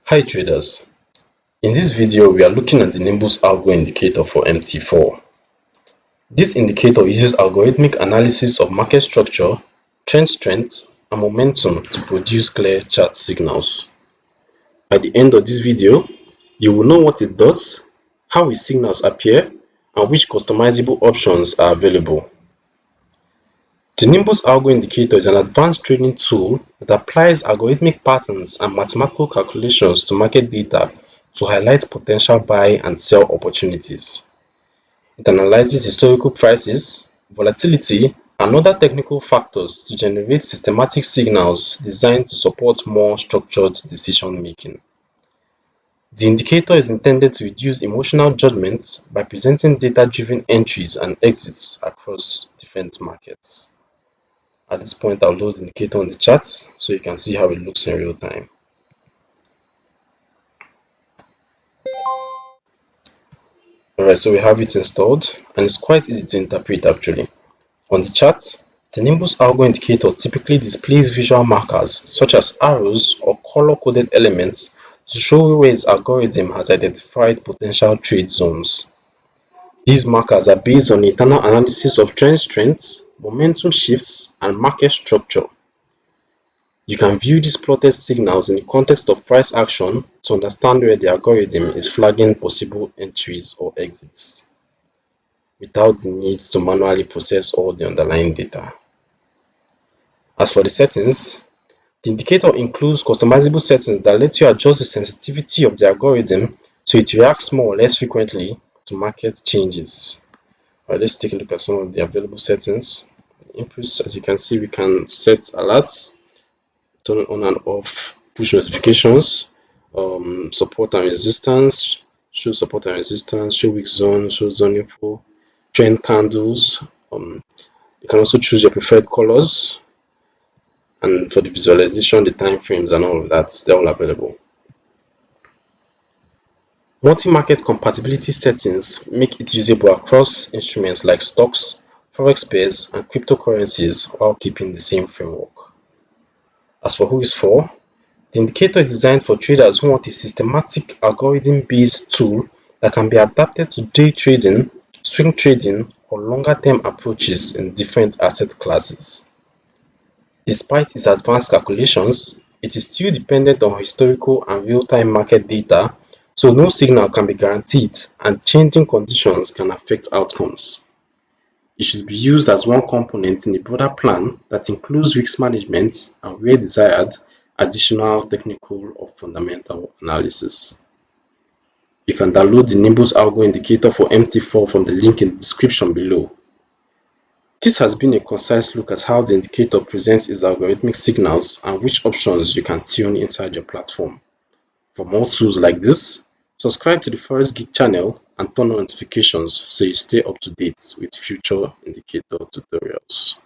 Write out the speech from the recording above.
Hi traders, in this video we are looking at the Nimbus Algo Indicator for MT4. This indicator uses algorithmic analysis of market structure, trend strength and momentum to produce clear chart signals. By the end of this video, you will know what it does, how its signals appear and which customizable options are available. The Nimbus Algo Indicator is an advanced trading tool that applies algorithmic patterns and mathematical calculations to market data to highlight potential buy and sell opportunities. It analyzes historical prices, volatility, and other technical factors to generate systematic signals designed to support more structured decision making. The indicator is intended to reduce emotional judgment by presenting data-driven entries and exits across different markets. At this point, I'll load the indicator on the chart so you can see how it looks in real time. Alright, so we have it installed and it's quite easy to interpret actually. On the chart, the Nimbus Algo Indicator typically displays visual markers such as arrows or color-coded elements to show where its algorithm has identified potential trade zones. These markers are based on internal analysis of trend strengths, momentum shifts, and market structure. You can view these plotted signals in the context of price action to understand where the algorithm is flagging possible entries or exits, without the need to manually process all the underlying data. As for the settings, the indicator includes customizable settings that let you adjust the sensitivity of the algorithm so it reacts more or less frequently to market changes. Alright, let's take a look at some of the available settings. Inputs, as you can see, we can set alerts, turn on and off push notifications, support and resistance, show support and resistance, show weak zone, show zone info, trend candles. You can also choose your preferred colors, and for the visualization, the time frames and all of that, they're all available. Multi-market compatibility settings make it usable across instruments like stocks, forex pairs, and cryptocurrencies while keeping the same framework. As for who is for, the indicator is designed for traders who want a systematic algorithm-based tool that can be adapted to day trading, swing trading, or longer-term approaches in different asset classes. Despite its advanced calculations, it is still dependent on historical and real-time market data, so no signal can be guaranteed and changing conditions can affect outcomes. It should be used as one component in a broader plan that includes risk management and, where desired, additional technical or fundamental analysis. You can download the Nimbus Algo Indicator for MT4 from the link in the description below. This has been a concise look at how the indicator presents its algorithmic signals and which options you can tune inside your platform. For more tools like this, subscribe to the Forex Geek channel and turn on notifications so you stay up to date with future indicator tutorials.